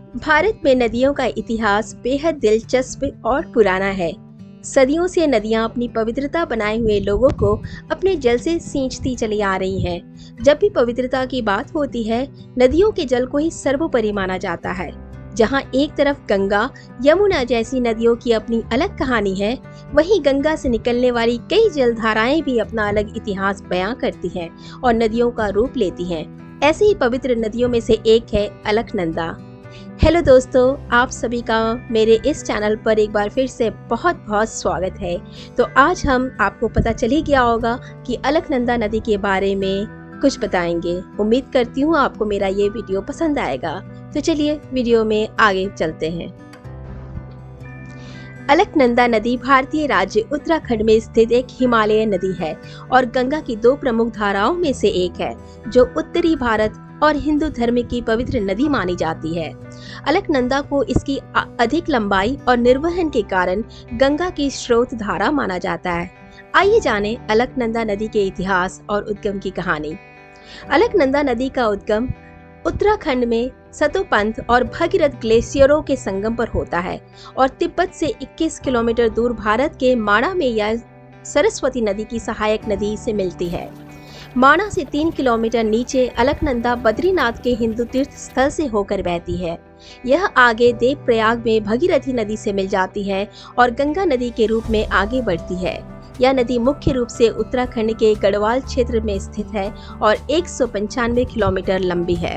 भारत में नदियों का इतिहास बेहद दिलचस्प और पुराना है। सदियों से नदियां अपनी पवित्रता बनाए हुए लोगों को अपने जल से सींचती चली आ रही हैं। जब भी पवित्रता की बात होती है, नदियों के जल को ही सर्वोपरि माना जाता है। जहां एक तरफ गंगा, यमुना जैसी नदियों की अपनी अलग कहानी है, वहीं गंगा से निकलने वाली कई जलधाराएं भी अपना अलग इतिहास बयां करती हैं और नदियों का रूप लेती हैं। ऐसी ही पवित्र नदियों में से एक है अलकनंदा। हेलो दोस्तों, आप सभी का मेरे इस चैनल पर एक बार फिर से बहुत बहुत स्वागत है। तो आज हम आपको पता चल ही गया होगा कि अलकनंदा नदी के बारे में कुछ बताएंगे। उम्मीद करती हूँ आपको मेरा ये वीडियो पसंद आएगा। तो चलिए वीडियो में आगे चलते हैं। अलकनंदा नदी भारतीय राज्य उत्तराखंड में स्थित एक हिमालयी नदी है और गंगा की दो प्रमुख धाराओं में से एक है, जो उत्तरी भारत और हिंदू धर्म की पवित्र नदी मानी जाती है। अलकनंदा को इसकी अधिक लंबाई और निर्वहन के कारण गंगा की स्रोत धारा माना जाता है। आइए जानें अलकनंदा नदी के इतिहास और उद्गम की कहानी। अलकनंदा नदी का उद्गम उत्तराखंड में सतोपंथ और भगीरथ ग्लेशियरों के संगम पर होता है और तिब्बत से 21 किलोमीटर दूर भारत के माणा में यह सरस्वती नदी की सहायक नदी से मिलती है। माणा से 3 किलोमीटर नीचे अलकनंदा बद्रीनाथ के हिंदू तीर्थ स्थल से होकर बहती है। यह आगे देवप्रयाग में भगीरथी नदी से मिल जाती है और गंगा नदी के रूप में आगे बढ़ती है। यह नदी मुख्य रूप से उत्तराखंड के गढ़वाल क्षेत्र में स्थित है और 195 किलोमीटर लंबी है।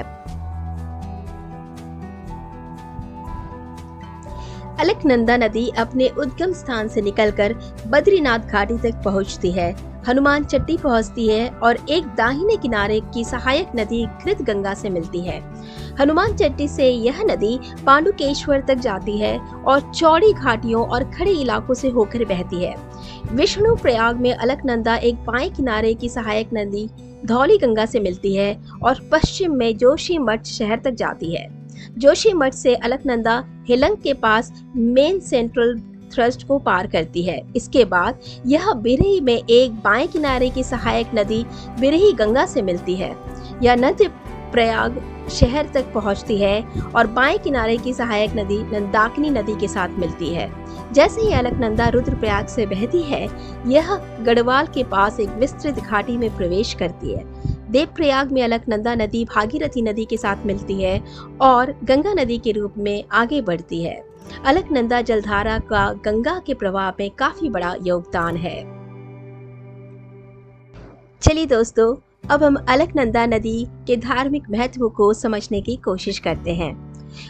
अलकनंदा नदी अपने उद्गम स्थान से निकलकर बद्रीनाथ घाटी तक पहुंचती है, हनुमान चट्टी पहुंचती है और एक दाहिने किनारे की सहायक नदी कृत गंगा से मिलती है। हनुमान चट्टी से यह नदी पांडुकेश्वर तक जाती है और चौड़ी घाटियों और खड़े इलाकों से होकर बहती है। विष्णु प्रयाग में अलकनंदा एक बाएं किनारे की सहायक नदी धौली गंगा से मिलती है और पश्चिम में जोशीमठ शहर तक जाती है। जोशीमठ से अलकनंदा हेलंग के पास मेन सेंट्रल थ्रस्ट को पार करती है। इसके बाद यह बिरही में एक बाएं किनारे की सहायक नदी बिरही गंगा से मिलती है। यह नदी प्रयाग शहर तक पहुंचती है और बाएं किनारे की सहायक नदी नंदाकिनी नदी के साथ मिलती है। जैसे ही अलकनंदा रुद्रप्रयाग से बहती है, यह गढ़वाल के पास एक विस्तृत घाटी में प्रवेश करती है। देवप्रयाग में अलकनंदा नदी भागीरथी नदी के साथ मिलती है और गंगा नदी के रूप में आगे बढ़ती है। अलकनंदा जलधारा का गंगा के प्रवाह में काफी बड़ा योगदान है। चलिए दोस्तों, अब हम अलकनंदा नदी के धार्मिक महत्व को समझने की कोशिश करते हैं।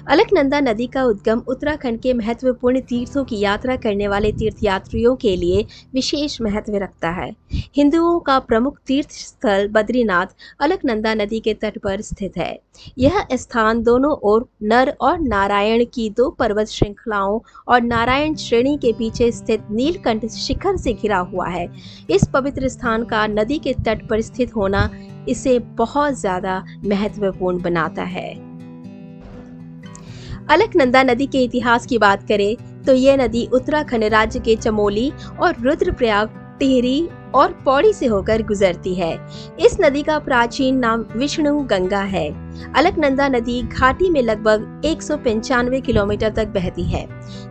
अलकनंदा नदी का उद्गम उत्तराखंड के महत्वपूर्ण तीर्थों की यात्रा करने वाले तीर्थयात्रियों के लिए विशेष महत्व रखता है। हिंदुओं का प्रमुख तीर्थ स्थल बद्रीनाथ अलकनंदा नदी के तट पर स्थित है। यह स्थान दोनों ओर नर और नारायण की दो पर्वत श्रृंखलाओं और नारायण श्रेणी के पीछे स्थित नीलकंठ शिखर से घिरा हुआ है। इस पवित्र स्थान का नदी के तट पर स्थित होना इसे बहुत ज्यादा महत्वपूर्ण बनाता है। अलकनंदा नदी के इतिहास की बात करें तो यह नदी उत्तराखंड राज्य के चमोली और रुद्रप्रयाग, टिहरी और पौड़ी से होकर गुजरती है। इस नदी का प्राचीन नाम विष्णु गंगा है। अलकनंदा नदी घाटी में लगभग 195 किलोमीटर तक बहती है।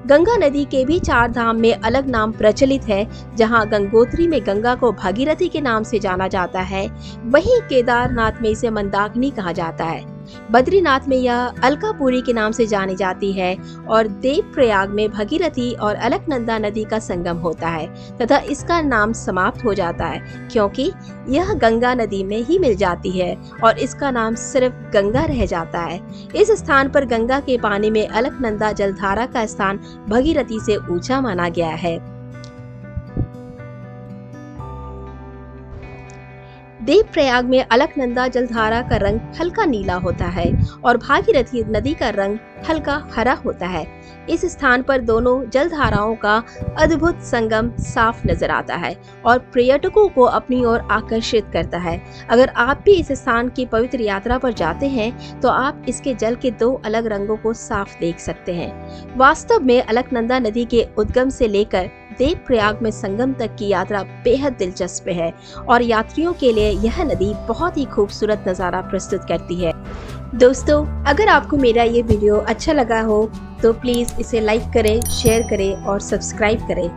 गंगा नदी के भी 4 धाम में अलग नाम प्रचलित है। जहां गंगोत्री में गंगा को भागीरथी के नाम से जाना जाता है, वहीं केदारनाथ में इसे मंदाकिनी कहा जाता है। बद्रीनाथ में यह अलकापुरी के नाम से जानी जाती है और देवप्रयाग में भगीरथी और अलकनंदा नदी का संगम होता है तथा इसका नाम समाप्त हो जाता है, क्योंकि यह गंगा नदी में ही मिल जाती है और इसका नाम सिर्फ गंगा रह जाता है। इस स्थान पर गंगा के पानी में अलकनंदा जलधारा का स्थान भगीरथी से ऊंचा माना गया है। देवप्रयाग में अलकनंदा जलधारा का रंग हल्का नीला होता है और भागीरथी नदी का रंग हल्का हरा होता है। इस स्थान पर दोनों जलधाराओं का अद्भुत संगम साफ नजर आता है और पर्यटकों को अपनी ओर आकर्षित करता है। अगर आप भी इस स्थान की पवित्र यात्रा पर जाते हैं तो आप इसके जल के दो अलग रंगों को साफ देख सकते हैं। वास्तव में अलकनंदा नदी के उद्गम से लेकर देवप्रयाग में संगम तक की यात्रा बेहद दिलचस्प है और यात्रियों के लिए यह नदी बहुत ही खूबसूरत नजारा प्रस्तुत करती है। दोस्तों, अगर आपको मेरा ये वीडियो अच्छा लगा हो तो प्लीज इसे लाइक करें, शेयर करें और सब्सक्राइब करें।